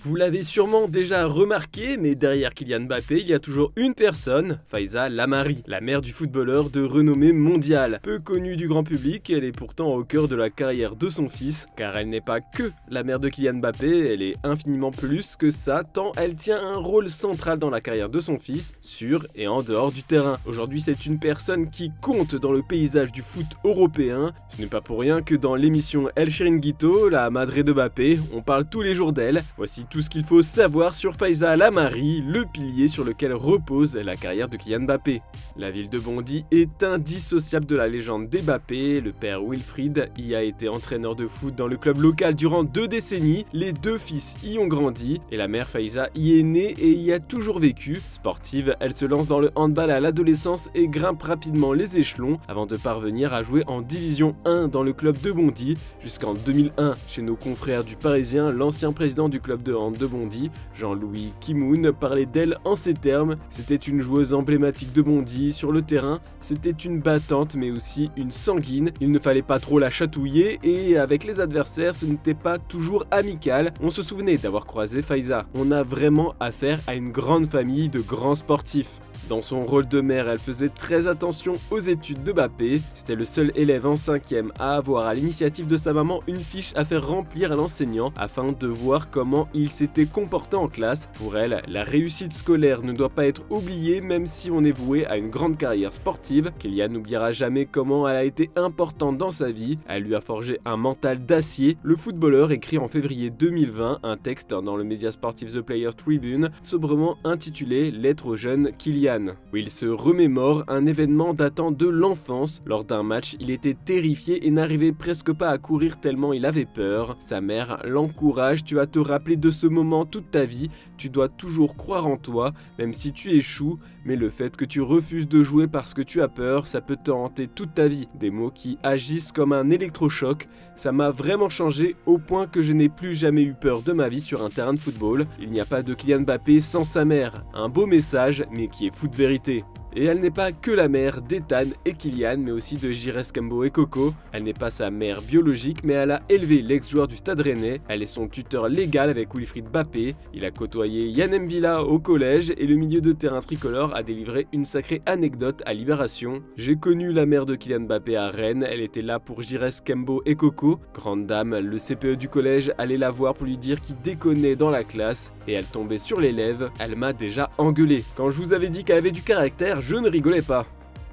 Vous l'avez sûrement déjà remarqué, mais derrière Kylian Mbappé, il y a toujours une personne, Faiza Lamari, la mère du footballeur de renommée mondiale. Peu connue du grand public, elle est pourtant au cœur de la carrière de son fils, car elle n'est pas que la mère de Kylian Mbappé, elle est infiniment plus que ça, tant elle tient un rôle central dans la carrière de son fils, sur et en dehors du terrain. Aujourd'hui, c'est une personne qui compte dans le paysage du foot européen. Ce n'est pas pour rien que dans l'émission El Chiringuito, la madre de Mbappé, on parle tous les jours d'elle. Voici tout ce qu'il faut savoir sur Faiza Lamari, le pilier sur lequel repose la carrière de Kylian Mbappé. La ville de Bondy est indissociable de la légende d'Mbappé. Le père Wilfried y a été entraîneur de foot dans le club local durant 2 décennies. Les 2 fils y ont grandi et la mère Faiza y est née et y a toujours vécu. Sportive, elle se lance dans le handball à l'adolescence et grimpe rapidement les échelons avant de parvenir à jouer en division 1 dans le club de Bondy jusqu'en 2001 chez nos confrères du Parisien. L'ancien président du club de hand de Bondy, Jean-Louis Kimoun, parlait d'elle en ces termes: c'était une joueuse emblématique de Bondy. Sur le terrain, c'était une battante mais aussi une sanguine. Il ne fallait pas trop la chatouiller et avec les adversaires, ce n'était pas toujours amical. On se souvenait d'avoir croisé Faiza. On a vraiment affaire à une grande famille de grands sportifs. Dans son rôle de mère, elle faisait très attention aux études de Mbappé. C'était le seul élève en 5e à avoir à l'initiative de sa maman une fiche à faire remplir à l'enseignant afin de voir comment il s'était comporté en classe. Pour elle, la réussite scolaire ne doit pas être oubliée même si on est voué à une grande carrière sportive. Kylian n'oubliera jamais comment elle a été importante dans sa vie. Elle lui a forgé un mental d'acier. Le footballeur écrit en février 2020 un texte dans le média sportif The Players Tribune, sobrement intitulé « Lettre au jeune Kylian ». Où il se remémore un événement datant de l'enfance. Lors d'un match, il était terrifié et n'arrivait presque pas à courir tellement il avait peur. Sa mère l'encourage: tu vas te rappeler de ce moment toute ta vie, tu dois toujours croire en toi, même si tu échoues, mais le fait que tu refuses de jouer parce que tu as peur, ça peut te hanter toute ta vie. Des mots qui agissent comme un électrochoc. Ça m'a vraiment changé au point que je n'ai plus jamais eu peur de ma vie sur un terrain de football. Il n'y a pas de Kylian Mbappé sans sa mère. Un beau message, mais qui est fou de vérité. Et elle n'est pas que la mère d'Ethan et Kylian, mais aussi de Jires Kembo et Coco. Elle n'est pas sa mère biologique, mais elle a élevé l'ex-joueur du Stade Rennais. Elle est son tuteur légal avec Wilfried Mbappé. Il a côtoyé Yann M'Vila au collège et le milieu de terrain tricolore a délivré une sacrée anecdote à Libération. J'ai connu la mère de Kylian Mbappé à Rennes, elle était là pour Jires Kembo et Coco. Grande dame, le CPE du collège allait la voir pour lui dire qu'il déconnait dans la classe et elle tombait sur l'élève. Elle m'a déjà engueulé. Quand je vous avais dit qu'elle avait du caractère, je ne rigolais pas.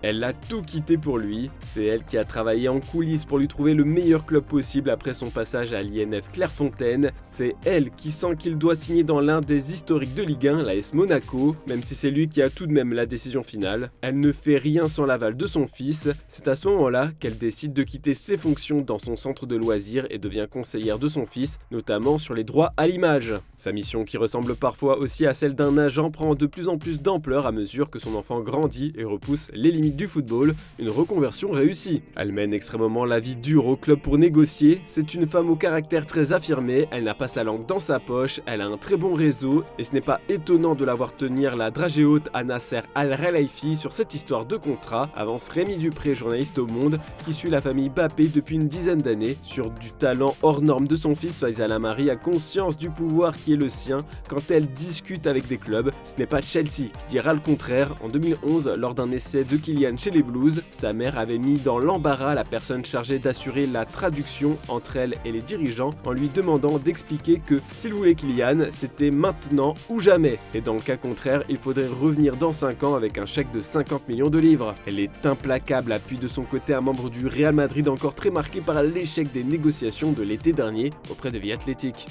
Elle a tout quitté pour lui, c'est elle qui a travaillé en coulisses pour lui trouver le meilleur club possible après son passage à l'INF Clairefontaine. C'est elle qui sent qu'il doit signer dans l'un des historiques de Ligue 1, l'AS Monaco, même si c'est lui qui a tout de même la décision finale. Elle ne fait rien sans l'aval de son fils. C'est à ce moment-là qu'elle décide de quitter ses fonctions dans son centre de loisirs et devient conseillère de son fils, notamment sur les droits à l'image. Sa mission, qui ressemble parfois aussi à celle d'un agent, prend de plus en plus d'ampleur à mesure que son enfant grandit et repousse les limites du football, une reconversion réussie. Elle mène extrêmement la vie dure au club pour négocier. C'est une femme au caractère très affirmé, elle n'a pas sa langue dans sa poche, elle a un très bon réseau et ce n'est pas étonnant de la voir tenir la dragée haute à Nasser Al-Khelaifi sur cette histoire de contrat, avance Rémi Dupré, journaliste au Monde, qui suit la famille Mbappé depuis une dizaine d'années. Sur du talent hors norme de son fils, Faiza Lamari a conscience du pouvoir qui est le sien quand elle discute avec des clubs. Ce n'est pas Chelsea qui dira le contraire. En 2011, lors d'un essai de Kylian chez les Blues, sa mère avait mis dans l'embarras la personne chargée d'assurer la traduction entre elle et les dirigeants en lui demandant d'expliquer que s'il voulait Kylian, c'était maintenant ou jamais. Et dans le cas contraire, il faudrait revenir dans 5 ans avec un chèque de 50 millions de livres. Elle est implacable, appuie de son côté un membre du Real Madrid encore très marqué par l'échec des négociations de l'été dernier auprès de Vie Athlétique.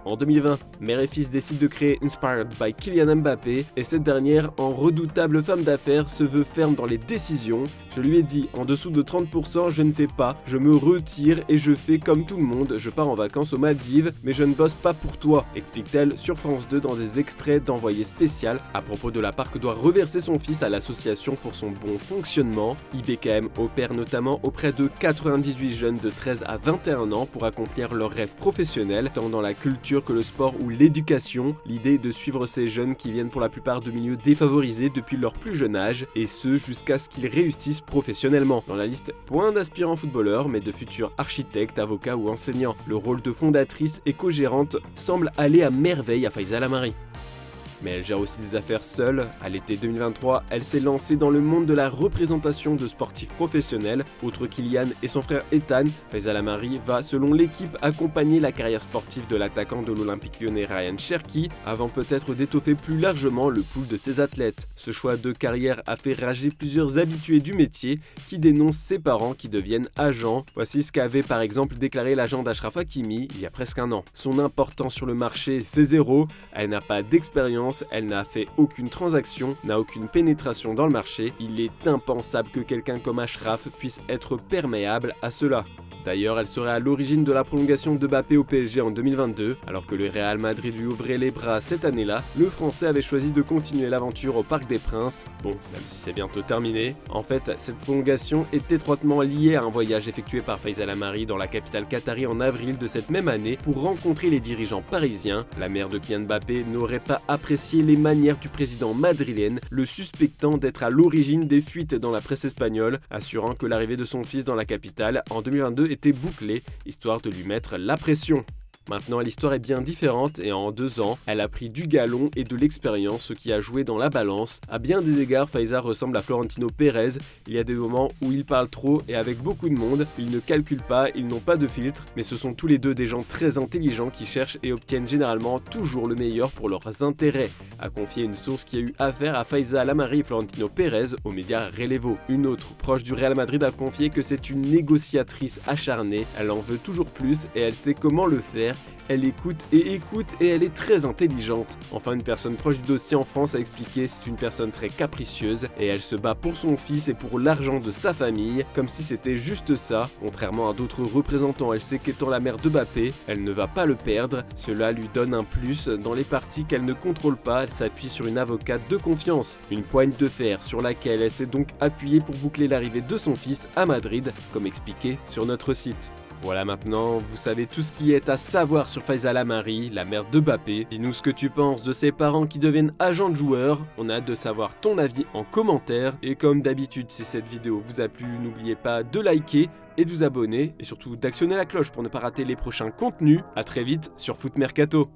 En 2020, mère et fils décident de créer Inspired by Kylian Mbappé et cette dernière, en redoutable femme d'affaires, se veut ferme dans les décisions. Je lui ai dit, en dessous de 30%, je ne fais pas, je me retire et je fais comme tout le monde, je pars en vacances aux Maldives, mais je ne bosse pas pour toi, explique-t-elle sur France 2 dans des extraits d'envoyé spécial à propos de la part que doit reverser son fils à l'association pour son bon fonctionnement. IBKM opère notamment auprès de 98 jeunes de 13 à 21 ans pour accomplir leurs rêves professionnels, tant dans la culture futur que le sport ou l'éducation. L'idée est de suivre ces jeunes qui viennent pour la plupart de milieux défavorisés depuis leur plus jeune âge, et ce jusqu'à ce qu'ils réussissent professionnellement. Dans la liste, point d'aspirants footballeurs, mais de futurs architectes, avocats ou enseignants. Le rôle de fondatrice et co-gérante semble aller à merveille à Faiza Lamari. Mais elle gère aussi des affaires seule. À l'été 2023, elle s'est lancée dans le monde de la représentation de sportifs professionnels. Outre Kylian et son frère Ethan, Faiza Lamari va, selon l'équipe, accompagner la carrière sportive de l'attaquant de l'Olympique lyonnais Ryan Cherki, avant peut-être d'étoffer plus largement le pool de ses athlètes. Ce choix de carrière a fait rager plusieurs habitués du métier qui dénoncent ses parents qui deviennent agents. Voici ce qu'avait par exemple déclaré l'agent d'Achraf Hakimi il y a presque un an. Son importance sur le marché, c'est zéro. Elle n'a pas d'expérience. Elle n'a fait aucune transaction, n'a aucune pénétration dans le marché. Il est impensable que quelqu'un comme Achraf puisse être perméable à cela. D'ailleurs, elle serait à l'origine de la prolongation de Mbappé au PSG en 2022, alors que le Real Madrid lui ouvrait les bras cette année-là. Le Français avait choisi de continuer l'aventure au Parc des Princes, bon, même si c'est bientôt terminé. En fait, cette prolongation est étroitement liée à un voyage effectué par Faiza Lamari dans la capitale qatari en avril de cette même année pour rencontrer les dirigeants parisiens. La mère de Kylian Mbappé n'aurait pas apprécié les manières du président madrilène, le suspectant d'être à l'origine des fuites dans la presse espagnole, assurant que l'arrivée de son fils dans la capitale en 2022 était bouclée, histoire de lui mettre la pression. Maintenant, l'histoire est bien différente et en 2 ans, elle a pris du galon et de l'expérience, ce qui a joué dans la balance. À bien des égards, Faiza ressemble à Florentino Pérez. Il y a des moments où il parle trop et avec beaucoup de monde. Ils ne calculent pas, ils n'ont pas de filtre, mais ce sont tous les deux des gens très intelligents qui cherchent et obtiennent généralement toujours le meilleur pour leurs intérêts, a confié une source qui a eu affaire à Faiza Lamari et Florentino Pérez aux médias Relevo. Une autre, proche du Real Madrid, a confié que c'est une négociatrice acharnée. Elle en veut toujours plus et elle sait comment le faire. Elle écoute et elle est très intelligente. Enfin, une personne proche du dossier en France a expliqué c'est une personne très capricieuse et elle se bat pour son fils et pour l'argent de sa famille, comme si c'était juste ça. Contrairement à d'autres représentants, elle sait qu'étant la mère de Mbappé, elle ne va pas le perdre. Cela lui donne un plus dans les parties qu'elle ne contrôle pas. Elle s'appuie sur une avocate de confiance, une poigne de fer sur laquelle elle s'est donc appuyée pour boucler l'arrivée de son fils à Madrid, comme expliqué sur notre site. Voilà, maintenant, vous savez tout ce qui est à savoir sur Faiza Lamari, la mère de Mbappé. Dis-nous ce que tu penses de ses parents qui deviennent agents de joueurs. On a hâte de savoir ton avis en commentaire. Et comme d'habitude, si cette vidéo vous a plu, n'oubliez pas de liker et de vous abonner. Et surtout d'actionner la cloche pour ne pas rater les prochains contenus. A très vite sur Foot Mercato.